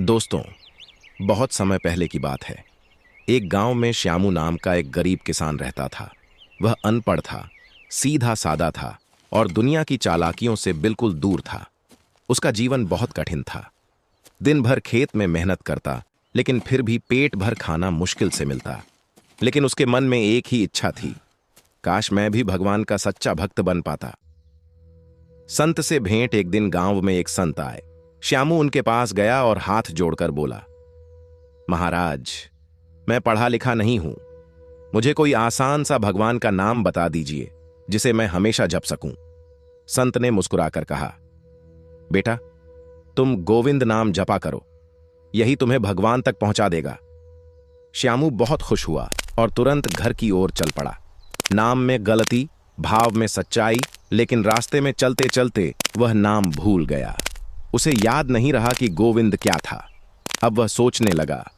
दोस्तों, बहुत समय पहले की बात है। एक गांव में श्यामू नाम का एक गरीब किसान रहता था। वह अनपढ़ था, सीधा सादा था और दुनिया की चालाकियों से बिल्कुल दूर था। उसका जीवन बहुत कठिन था। दिन भर खेत में मेहनत करता, लेकिन फिर भी पेट भर खाना मुश्किल से मिलता। लेकिन उसके मन में एक ही इच्छा थी, काश मैं भी भगवान का सच्चा भक्त बन पाता। संत से भेंट एक दिन गांव में एक संत आए। श्यामू उनके पास गया और हाथ जोड़कर बोला, महाराज, मैं पढ़ा लिखा नहीं हूं। मुझे कोई आसान सा भगवान का नाम बता दीजिए जिसे मैं हमेशा जप सकूं। संत ने मुस्कुराकर कहा, बेटा, तुम गोविंद नाम जपा करो, यही तुम्हें भगवान तक पहुंचा देगा। श्यामू बहुत खुश हुआ और तुरंत घर की ओर चल पड़ा। नाम में गलती, भाव में सच्चाई, लेकिन रास्ते में चलते चलते वह नाम भूल गया। उसे याद नहीं रहा कि गोविंद क्या था। अब वह सोचने लगा,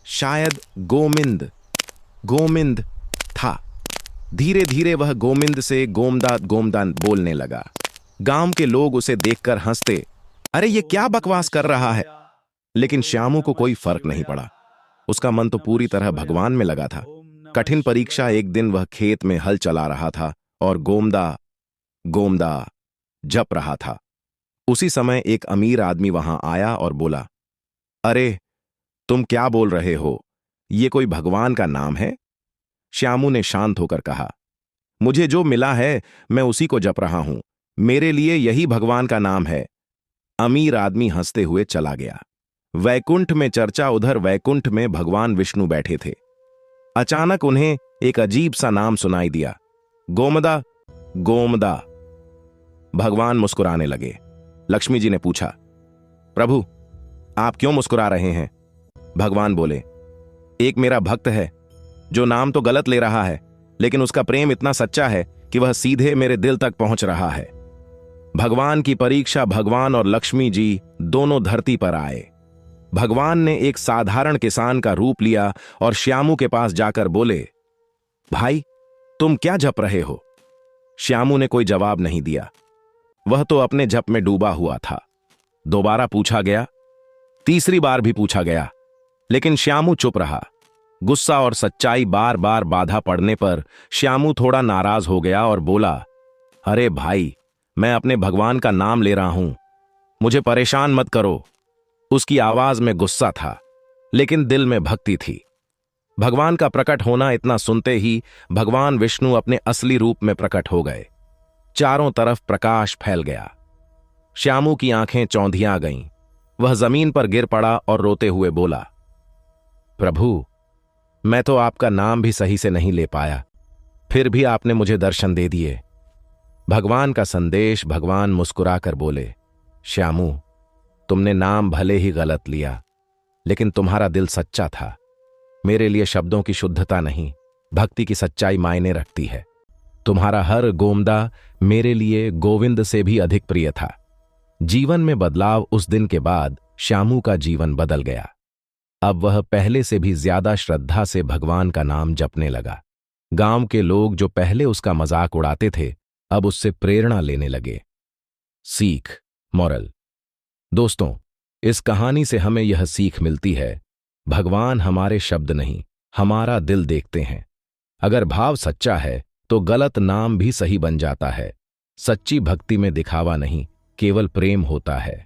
शायद गोमिंद गोमिंद था। धीरे धीरे वह गोमिंद से गोमदा गोमदा बोलने लगा। गांव के लोग उसे देखकर हंसते, अरे ये क्या बकवास कर रहा है। लेकिन श्यामू को कोई फर्क नहीं पड़ा। उसका मन तो पूरी तरह भगवान में लगा था। कठिन परीक्षा एक दिन वह खेत में हल चला रहा था और गोमदा गोमदा जप रहा था। उसी समय एक अमीर आदमी वहां आया और बोला, अरे तुम क्या बोल रहे हो, ये कोई भगवान का नाम है? श्यामू ने शांत होकर कहा, मुझे जो मिला है मैं उसी को जप रहा हूं। मेरे लिए यही भगवान का नाम है। अमीर आदमी हंसते हुए चला गया। वैकुंठ में चर्चा। उधर वैकुंठ में भगवान विष्णु बैठे थे। अचानक उन्हें एक अजीब सा नाम सुनाई दिया, गोमदा गोमदा। भगवान मुस्कुराने लगे। लक्ष्मी जी ने पूछा, प्रभु, आप क्यों मुस्कुरा रहे हैं? भगवान बोले, एक मेरा भक्त है जो नाम तो गलत ले रहा है, लेकिन उसका प्रेम इतना सच्चा है कि वह सीधे मेरे दिल तक पहुंच रहा है। भगवान की परीक्षा। भगवान और लक्ष्मी जी दोनों धरती पर आए। भगवान ने एक साधारण किसान का रूप लिया और श्यामू के पास जाकर बोले, भाई, तुम क्या जप रहे हो? श्यामू ने कोई जवाब नहीं दिया। वह तो अपने जप में डूबा हुआ था। दोबारा पूछा गया, तीसरी बार भी पूछा गया, लेकिन श्यामू चुप रहा। गुस्सा और सच्चाई बार बार बाधा पड़ने पर श्यामू थोड़ा नाराज हो गया और बोला, अरे भाई, मैं अपने भगवान का नाम ले रहा हूं, मुझे परेशान मत करो। उसकी आवाज में गुस्सा था, लेकिन दिल में भक्ति थी। भगवान का प्रकट होना इतना सुनते ही भगवान विष्णु अपने असली रूप में प्रकट हो गए। चारों तरफ प्रकाश फैल गया। श्यामू की आंखें चौंधिया गईं। वह जमीन पर गिर पड़ा और रोते हुए बोला, प्रभु, मैं तो आपका नाम भी सही से नहीं ले पाया, फिर भी आपने मुझे दर्शन दे दिए। भगवान का संदेश। भगवान मुस्कुराकर बोले, श्यामू, तुमने नाम भले ही गलत लिया, लेकिन तुम्हारा दिल सच्चा था। मेरे लिए शब्दों की शुद्धता नहीं, भक्ति की सच्चाई मायने रखती है। तुम्हारा हर गोमदा मेरे लिए गोविंद से भी अधिक प्रिय था। जीवन में बदलाव। उस दिन के बाद श्यामू का जीवन बदल गया। अब वह पहले से भी ज्यादा श्रद्धा से भगवान का नाम जपने लगा। गांव के लोग जो पहले उसका मजाक उड़ाते थे, अब उससे प्रेरणा लेने लगे। सीख, मॉरल। दोस्तों, इस कहानी से हमें यह सीख मिलती है, भगवान हमारे शब्द नहीं, हमारा दिल देखते हैं। अगर भाव सच्चा है तो गलत नाम भी सही बन जाता है। सच्ची भक्ति में दिखावा नहीं, केवल प्रेम होता है।